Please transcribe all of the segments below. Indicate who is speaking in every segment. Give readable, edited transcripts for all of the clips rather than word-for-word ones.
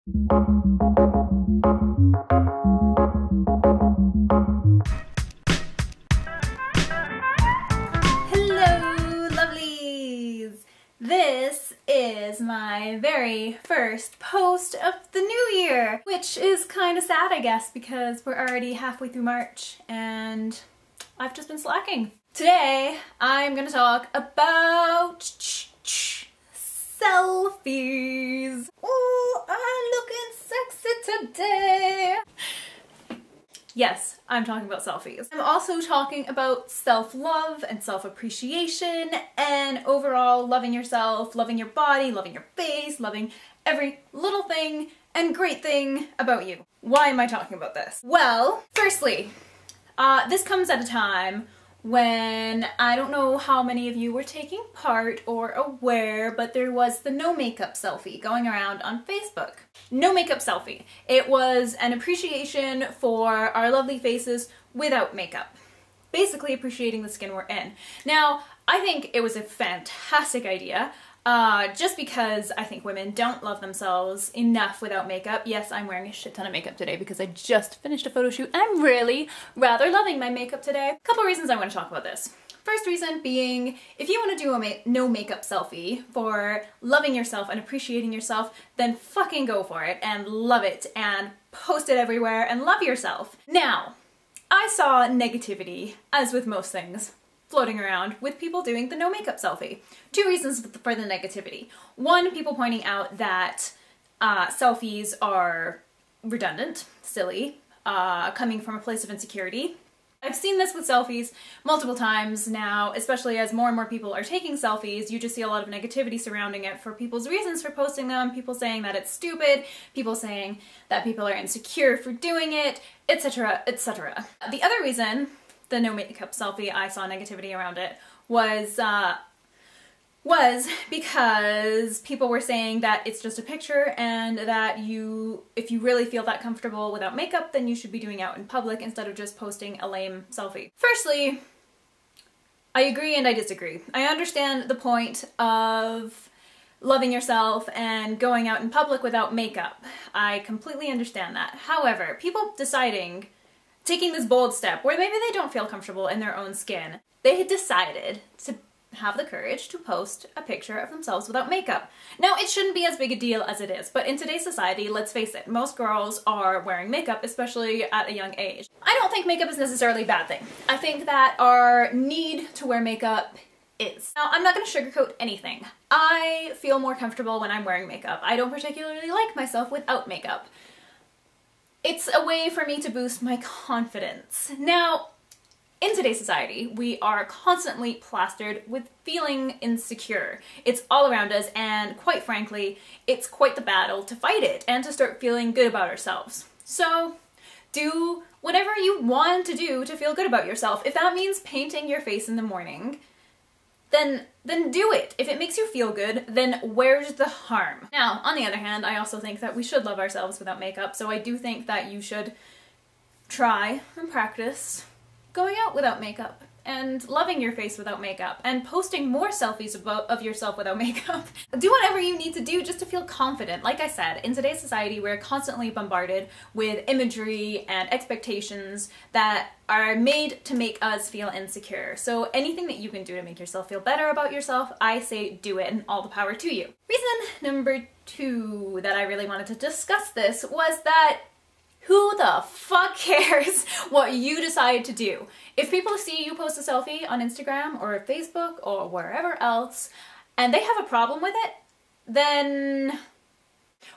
Speaker 1: Hello, lovelies! This is my very first post of the new year, which is kind of sad, I guess, because we're already halfway through March and I've just been slacking. Today, I'm gonna talk about selfies. Ooh, I'm looking sexy today. Yes, I'm talking about selfies. I'm also talking about self-love and self-appreciation and overall loving yourself, loving your body, loving your face, loving every little thing and great thing about you. Why am I talking about this? Well, firstly, this comes at a time when I don't know how many of you were taking part or aware, but there was the no makeup selfie going around on Facebook. No makeup selfie. It was an appreciation for our lovely faces without makeup. Basically appreciating the skin we're in. Now, I think it was a fantastic idea. Just because I think women don't love themselves enough without makeup. Yes, I'm wearing a shit ton of makeup today because I just finished a photo shoot and I'm really rather loving my makeup today. A couple reasons I want to talk about this. First reason being, if you want to do a no makeup selfie for loving yourself and appreciating yourself, then fucking go for it and love it and post it everywhere and love yourself. Now, I saw negativity, as with most things, floating around with people doing the no makeup selfie. Two reasons for the negativity. One, people pointing out that selfies are redundant, silly, coming from a place of insecurity. I've seen this with selfies multiple times now, especially as more and more people are taking selfies. You just see a lot of negativity surrounding it for people's reasons for posting them, people saying that it's stupid, people saying that people are insecure for doing it, etc., etc. The other reason the no makeup selfie I saw negativity around it was because people were saying that it's just a picture and that if you really feel that comfortable without makeup, then you should be doing it out in public instead of just posting a lame selfie. Firstly, I agree and I disagree. I understand the point of loving yourself and going out in public without makeup. I completely understand that. However, people taking this bold step where maybe they don't feel comfortable in their own skin, they had decided to have the courage to post a picture of themselves without makeup. Now, it shouldn't be as big a deal as it is, but in today's society, let's face it, most girls are wearing makeup, especially at a young age. I don't think makeup is necessarily a bad thing. I think that our need to wear makeup is. Now, I'm not going to sugarcoat anything. I feel more comfortable when I'm wearing makeup. I don't particularly like myself without makeup. It's a way for me to boost my confidence. Now, in today's society, we are constantly plastered with feeling insecure. It's all around us, and quite frankly, it's quite the battle to fight it and to start feeling good about ourselves. So, do whatever you want to do to feel good about yourself. If that means painting your face in the morning, then do it. If it makes you feel good, then where's the harm? Now, on the other hand, I also think that we should love ourselves without makeup, so I do think that you should try and practice going out without makeup and loving your face without makeup and posting more selfies of yourself without makeup. Do whatever you need to do just to feel confident. Like I said, in today's society, we're constantly bombarded with imagery and expectations that are made to make us feel insecure. So anything that you can do to make yourself feel better about yourself, I say do it, and all the power to you. Reason number 2 that I really wanted to discuss this was that who the fuck cares what you decide to do? If people see you post a selfie on Instagram or Facebook or wherever else and they have a problem with it, then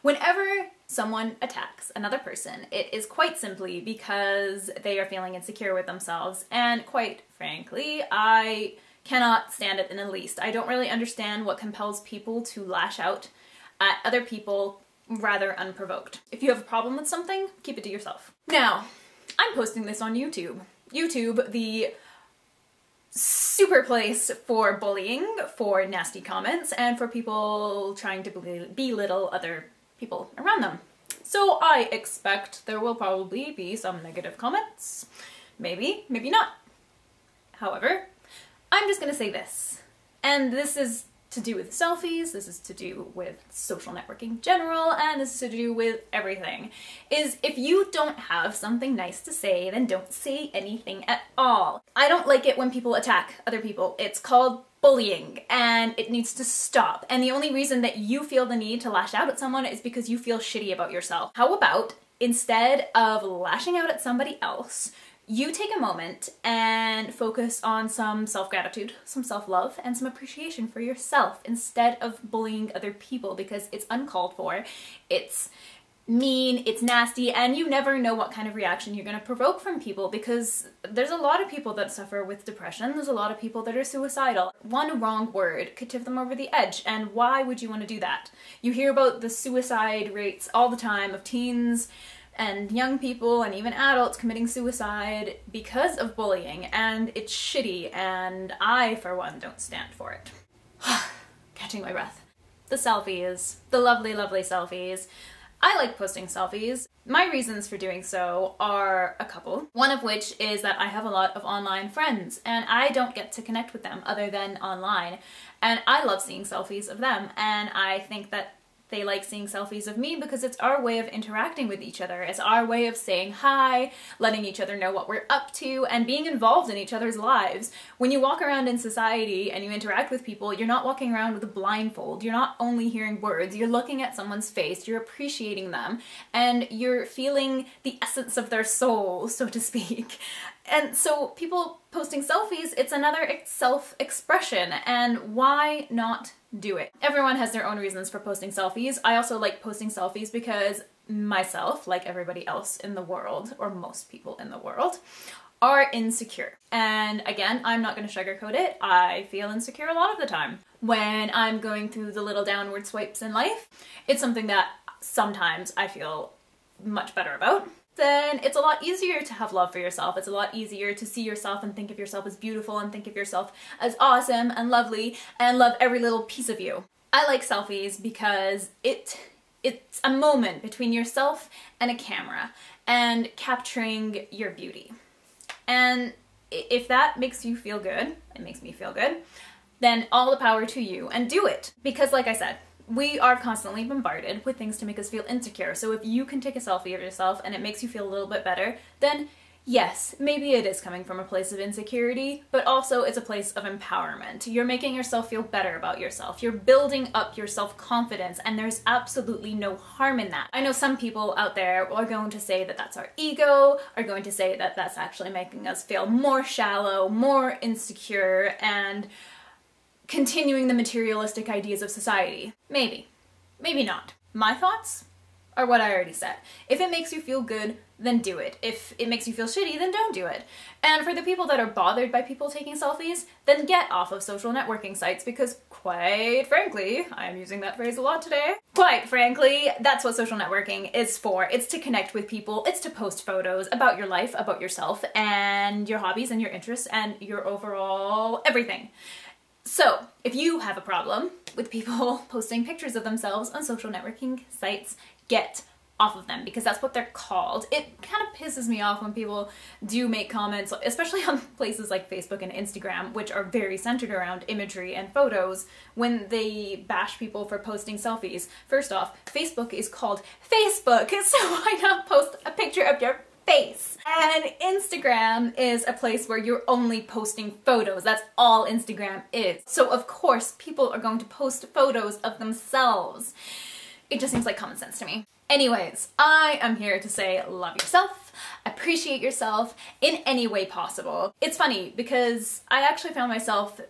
Speaker 1: whenever someone attacks another person, it is quite simply because they are feeling insecure with themselves, and quite frankly, I cannot stand it in the least. I don't really understand what compels people to lash out at other people rather unprovoked. If you have a problem with something, keep it to yourself. Now, I'm posting this on YouTube. YouTube, the super place for bullying, for nasty comments, and for people trying to belittle other people around them. So I expect there will probably be some negative comments. Maybe, maybe not. However, I'm just gonna say this, and this is to do with selfies, this is to do with social networking in general, and this is to do with everything, is if you don't have something nice to say, then don't say anything at all. I don't like it when people attack other people. It's called bullying, and it needs to stop. And the only reason that you feel the need to lash out at someone is because you feel shitty about yourself. How about, instead of lashing out at somebody else, you take a moment and focus on some self-gratitude, some self-love, and some appreciation for yourself instead of bullying other people, because it's uncalled for, it's mean, it's nasty, and you never know what kind of reaction you're going to provoke from people, because there's a lot of people that suffer with depression, there's a lot of people that are suicidal. One wrong word could tip them over the edge, and why would you want to do that? You hear about the suicide rates all the time of teens and young people and even adults committing suicide because of bullying, and it's shitty, and I, for one, don't stand for it. Catching my breath. The selfies. The lovely, lovely selfies. I like posting selfies. My reasons for doing so are a couple. One of which is that I have a lot of online friends, and I don't get to connect with them other than online. And I love seeing selfies of them, and I think that they like seeing selfies of me because it's our way of interacting with each other. It's our way of saying hi, letting each other know what we're up to, and being involved in each other's lives. When you walk around in society and you interact with people, you're not walking around with a blindfold. You're not only hearing words, you're looking at someone's face, you're appreciating them, and you're feeling the essence of their soul, so to speak. And so people posting selfies, it's another self-expression, and why not do it? Everyone has their own reasons for posting selfies. I also like posting selfies because myself, like everybody else in the world, or most people in the world, are insecure. And again, I'm not going to sugarcoat it. I feel insecure a lot of the time. When I'm going through the little downward swipes in life, it's something that sometimes I feel much better about. Then it's a lot easier to have love for yourself. It's a lot easier to see yourself and think of yourself as beautiful and think of yourself as awesome and lovely and love every little piece of you. I like selfies because it's a moment between yourself and a camera and capturing your beauty. And if that makes you feel good, it makes me feel good, then all the power to you, and do it. Because like I said, we are constantly bombarded with things to make us feel insecure, so if you can take a selfie of yourself and it makes you feel a little bit better, then yes, maybe it is coming from a place of insecurity, but also it's a place of empowerment. You're making yourself feel better about yourself. You're building up your self-confidence, and there's absolutely no harm in that. I know some people out there are going to say that that's our ego, are going to say that that's actually making us feel more shallow, more insecure, and continuing the materialistic ideas of society. Maybe. Maybe not. My thoughts are what I already said. If it makes you feel good, then do it. If it makes you feel shitty, then don't do it. And for the people that are bothered by people taking selfies, then get off of social networking sites, because quite frankly, I am using that phrase a lot today, quite frankly, that's what social networking is for. It's to connect with people, it's to post photos about your life, about yourself, and your hobbies and your interests and your overall everything. So, if you have a problem with people posting pictures of themselves on social networking sites, get off of them, because that's what they're called. It kind of pisses me off when people do make comments, especially on places like Facebook and Instagram, which are very centered around imagery and photos, when they bash people for posting selfies. First off, Facebook is called Facebook, so why not post a picture of your face? And Instagram is a place where you're only posting photos. That's all Instagram is. So of course people are going to post photos of themselves. It just seems like common sense to me. Anyways, I am here to say love yourself, appreciate yourself in any way possible. It's funny because I actually found myself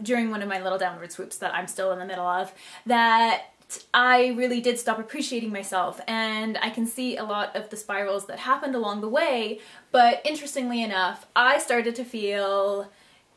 Speaker 1: during one of my little downward swoops that I'm still in the middle of, that I really did stop appreciating myself, and I can see a lot of the spirals that happened along the way, but interestingly enough, I started to feel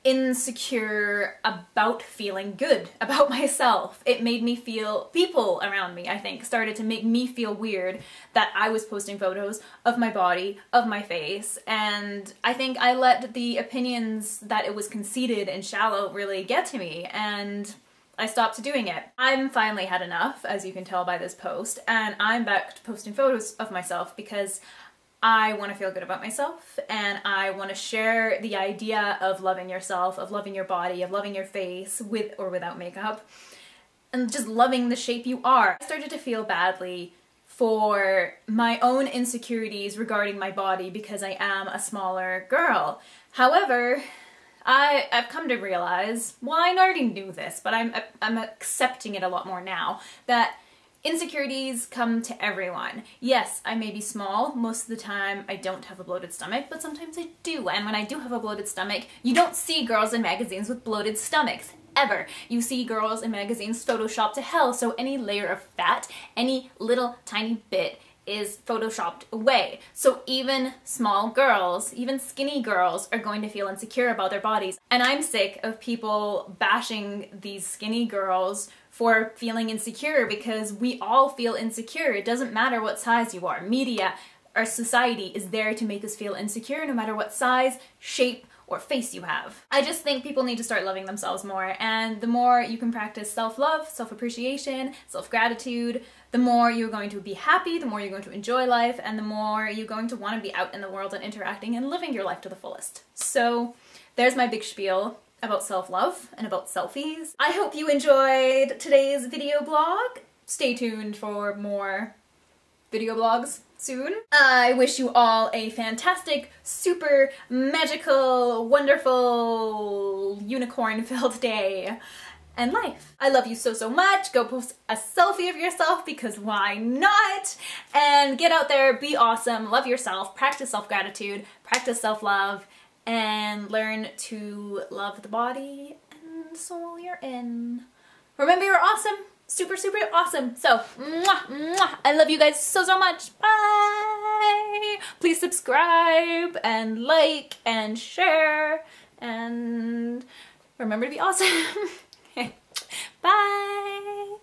Speaker 1: insecure about feeling good about myself. It made me feel, people around me, I think, started to make me feel weird that I was posting photos of my body, of my face, and I think I let the opinions that it was conceited and shallow really get to me, and I stopped doing it. I'm finally had enough, as you can tell by this post, and I'm back to posting photos of myself because I want to feel good about myself, and I want to share the idea of loving yourself, of loving your body, of loving your face with or without makeup, and just loving the shape you are. I started to feel badly for my own insecurities regarding my body because I am a smaller girl. However, I've come to realize, well, I already knew this, but I'm accepting it a lot more now, that insecurities come to everyone. Yes, I may be small. Most of the time I don't have a bloated stomach, but sometimes I do. And when I do have a bloated stomach, you don't see girls in magazines with bloated stomachs. Ever. You see girls in magazines photoshopped to hell, so any layer of fat, any little tiny bit is photoshopped away. So even small girls, even skinny girls are going to feel insecure about their bodies. And I'm sick of people bashing these skinny girls for feeling insecure, because we all feel insecure. It doesn't matter what size you are. Media, our society is there to make us feel insecure no matter what size, shape, or face you have. I just think people need to start loving themselves more, and the more you can practice self-love, self-appreciation, self-gratitude, the more you're going to be happy, the more you're going to enjoy life, and the more you're going to want to be out in the world and interacting and living your life to the fullest. So there's my big spiel about self-love and about selfies. I hope you enjoyed today's video blog. Stay tuned for more video blogs soon. I wish you all a fantastic, super magical, wonderful, unicorn-filled day and life. I love you so, so much. Go post a selfie of yourself, because why not? And get out there, be awesome, love yourself, practice self-gratitude, practice self-love, and learn to love the body and soul you're in. Remember, you're awesome. Super, super awesome. So, mwah, mwah. I love you guys so, so much. Bye. Please subscribe and like and share, and remember to be awesome. Bye.